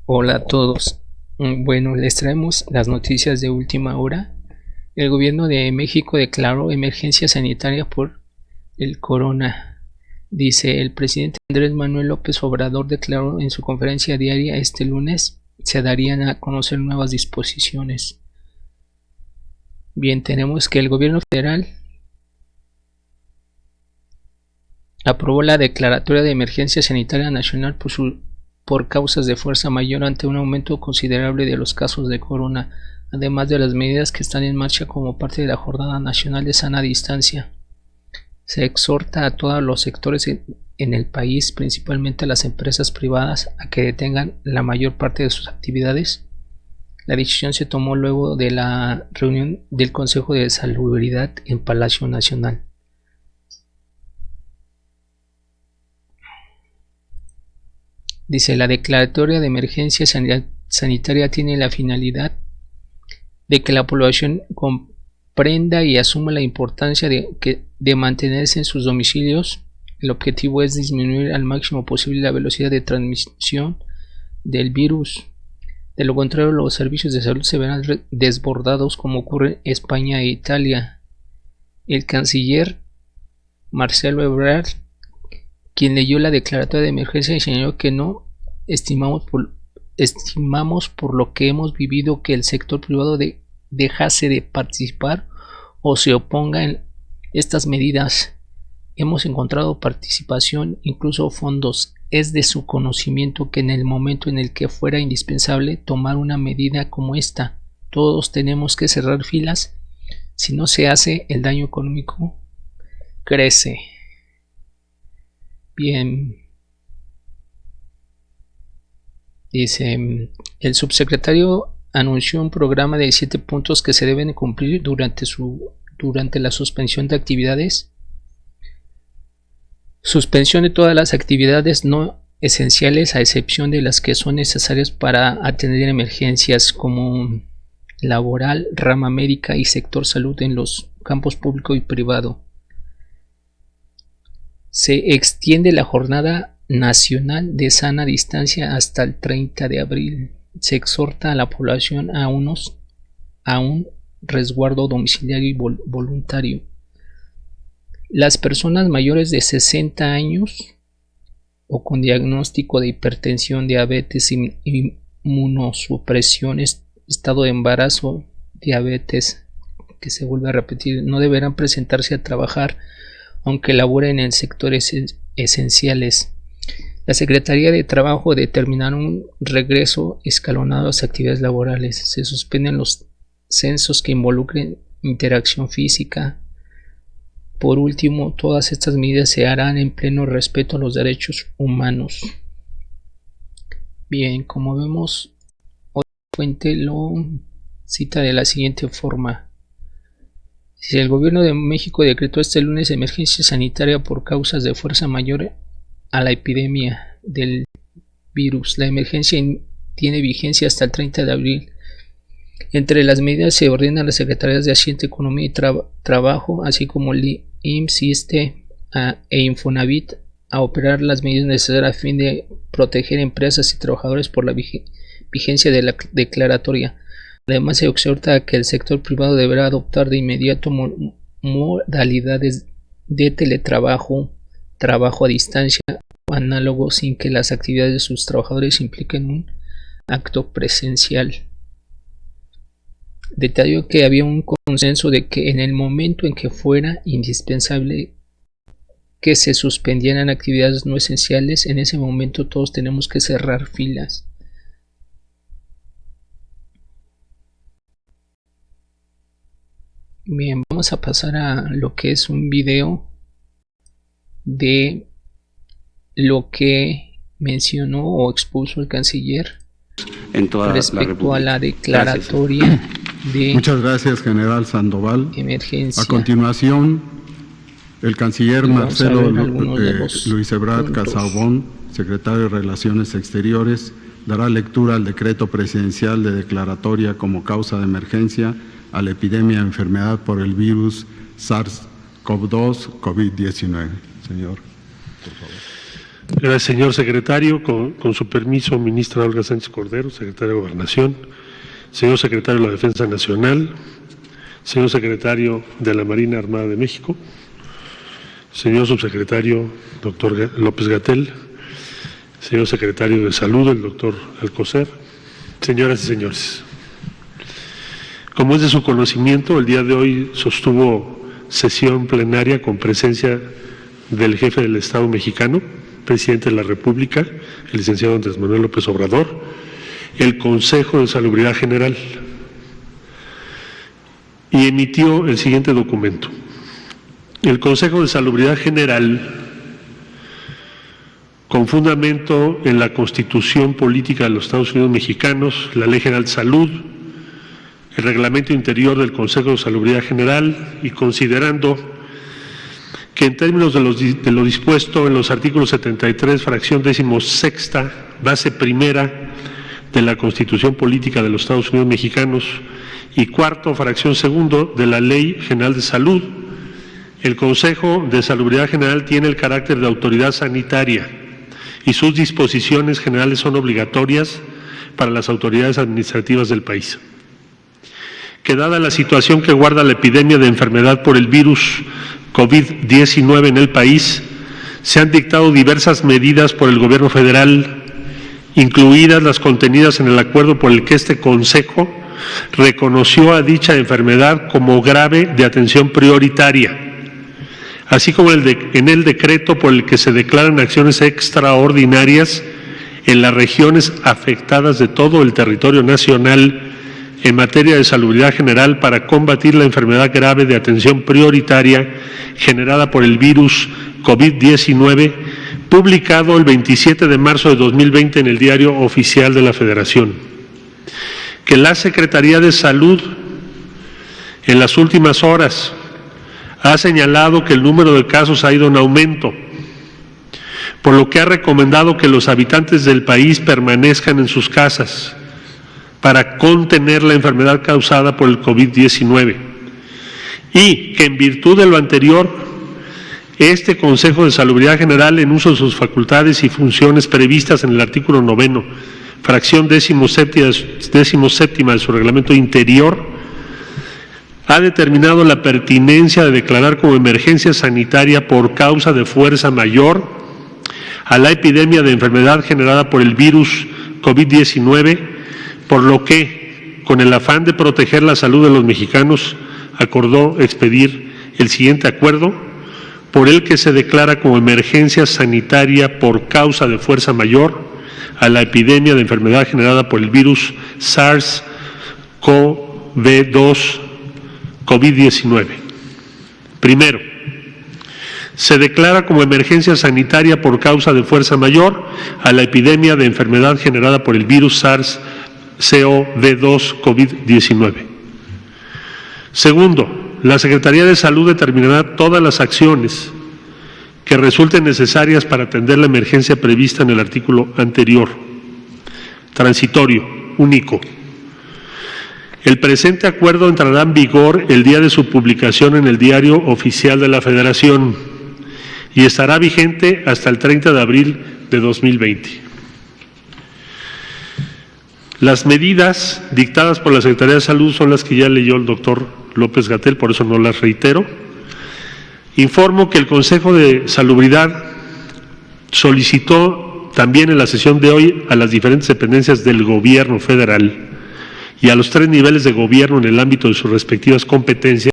Hola a todos. Bueno, les traemos las noticias de última hora. El gobierno de México declaró emergencia sanitaria por el corona. Dice el presidente Andrés Manuel López Obrador declaró en su conferencia diaria este lunes se darían a conocer nuevas disposiciones. Bien, tenemos que el gobierno federal aprobó la declaratoria de emergencia sanitaria nacional por causas de fuerza mayor ante un aumento considerable de los casos de corona, además de las medidas que están en marcha como parte de la Jornada Nacional de Sana Distancia. Se exhorta a todos los sectores en el país, principalmente a las empresas privadas, a que detengan la mayor parte de sus actividades. La decisión se tomó luego de la reunión del Consejo de Salubridad en Palacio Nacional. Dice, la declaratoria de emergencia sanitaria tiene la finalidad de que la población comprenda y asuma la importancia de mantenerse en sus domicilios. El objetivo es disminuir al máximo posible la velocidad de transmisión del virus. De lo contrario, los servicios de salud se verán desbordados como ocurre en España e Italia. El canciller Marcelo Ebrard, quien leyó la declaratoria de emergencia, señaló que no estimamos por lo que hemos vivido que el sector privado dejase de participar o se oponga en estas medidas. Hemos encontrado participación, incluso fondos. Es de su conocimiento que en el momento en el que fuera indispensable tomar una medida como esta, todos tenemos que cerrar filas. Si no se hace, el daño económico crece. Bien. Dice, el subsecretario anunció un programa de 7 puntos que se deben cumplir durante la suspensión de actividades. Suspensión de todas las actividades no esenciales, a excepción de las que son necesarias para atender emergencias como laboral, rama médica y sector salud en los campos público y privado. Se extiende la jornada nacional de sana distancia hasta el 30 de abril. Se exhorta a la población a un resguardo domiciliario y voluntario. Las personas mayores de 60 años o con diagnóstico de hipertensión, diabetes, inmunosupresión, estado de embarazo, diabetes, que se vuelve a repetir, no deberán presentarse a trabajar aunque laboren en sectores esenciales. La Secretaría de Trabajo determinará un regreso escalonado a las actividades laborales. Se suspenden los censos que involucren interacción física. Por último, todas estas medidas se harán en pleno respeto a los derechos humanos. Bien, como vemos, otra fuente lo cita de la siguiente forma. Si el gobierno de México decretó este lunes emergencia sanitaria por causas de fuerza mayor a la epidemia del virus, la emergencia tiene vigencia hasta el 30 de abril. Entre las medidas se ordenan las Secretarías de Hacienda, Economía y Trabajo, así como el IMSS, ISSSTE e Infonavit, a operar las medidas necesarias a fin de proteger empresas y trabajadores por la vigencia de la declaratoria. Además, se exhorta a que el sector privado deberá adoptar de inmediato modalidades de teletrabajo, trabajo a distancia o análogo sin que las actividades de sus trabajadores impliquen un acto presencial. Detalló que había un consenso de que en el momento en que fuera indispensable que se suspendieran actividades no esenciales, en ese momento todos tenemos que cerrar filas. Bien, vamos a pasar a lo que es un video de lo que mencionó o expuso el canciller en toda respecto a la declaratoria de Muchas gracias, general Sandoval. Emergencia. A continuación, el canciller Marcelo Luis Ebrard Casaubon, secretario de Relaciones Exteriores, dará lectura al decreto presidencial de declaratoria como causa de emergencia a la epidemia de enfermedad por el virus SARS-CoV-2 COVID-19. Señor, por favor. Gracias, señor secretario. Con su permiso, ministra Olga Sánchez Cordero, secretaria de Gobernación, señor secretario de la Defensa Nacional, señor secretario de la Marina Armada de México, señor subsecretario doctor López-Gatell, señor secretario de Salud, el doctor Alcocer, señoras y señores. Como es de su conocimiento, el día de hoy sostuvo sesión plenaria con presencia del jefe del Estado mexicano, presidente de la República, el licenciado Andrés Manuel López Obrador, el Consejo de Salubridad General, y emitió el siguiente documento. El Consejo de Salubridad General, con fundamento en la Constitución Política de los Estados Unidos Mexicanos, la Ley General de Salud, el Reglamento Interior del Consejo de Salubridad General, y considerando que en términos de lo dispuesto en los artículos 73, fracción 16ª, base primera de la Constitución Política de los Estados Unidos Mexicanos, y cuarto, fracción segundo de la Ley General de Salud, el Consejo de Salubridad General tiene el carácter de autoridad sanitaria y sus disposiciones generales son obligatorias para las autoridades administrativas del país. Que dada la situación que guarda la epidemia de enfermedad por el virus COVID-19 en el país, se han dictado diversas medidas por el Gobierno federal, incluidas las contenidas en el acuerdo por el que este Consejo reconoció a dicha enfermedad como grave de atención prioritaria, así como en el decreto por el que se declaran acciones extraordinarias en las regiones afectadas de todo el territorio nacional en materia de salubridad general para combatir la enfermedad grave de atención prioritaria generada por el virus COVID-19, publicado el 27 de marzo de 2020 en el Diario Oficial de la Federación. Que la Secretaría de Salud en las últimas horas ha señalado que el número de casos ha ido en aumento, por lo que ha recomendado que los habitantes del país permanezcan en sus casas para contener la enfermedad causada por el COVID-19, y que en virtud de lo anterior, este Consejo de Salubridad General, en uso de sus facultades y funciones previstas en el artículo 9, fracción 17ª de su reglamento interior, ha determinado la pertinencia de declarar como emergencia sanitaria por causa de fuerza mayor a la epidemia de enfermedad generada por el virus COVID-19, por lo que, con el afán de proteger la salud de los mexicanos, acordó expedir el siguiente acuerdo, por el que se declara como emergencia sanitaria por causa de fuerza mayor a la epidemia de enfermedad generada por el virus SARS-CoV-2 COVID-19. Primero, se declara como emergencia sanitaria por causa de fuerza mayor a la epidemia de enfermedad generada por el virus SARS-CoV-2 COVID-19. Segundo, la Secretaría de Salud determinará todas las acciones que resulten necesarias para atender la emergencia prevista en el artículo anterior. Transitorio, único. El presente acuerdo entrará en vigor el día de su publicación en el Diario Oficial de la Federación y estará vigente hasta el 30 de abril de 2020. Las medidas dictadas por la Secretaría de Salud son las que ya leyó el doctor López-Gatell, por eso no las reitero. Informo que el Consejo de Salubridad solicitó también en la sesión de hoy a las diferentes dependencias del Gobierno federal y a los 3 niveles de gobierno en el ámbito de sus respectivas competencias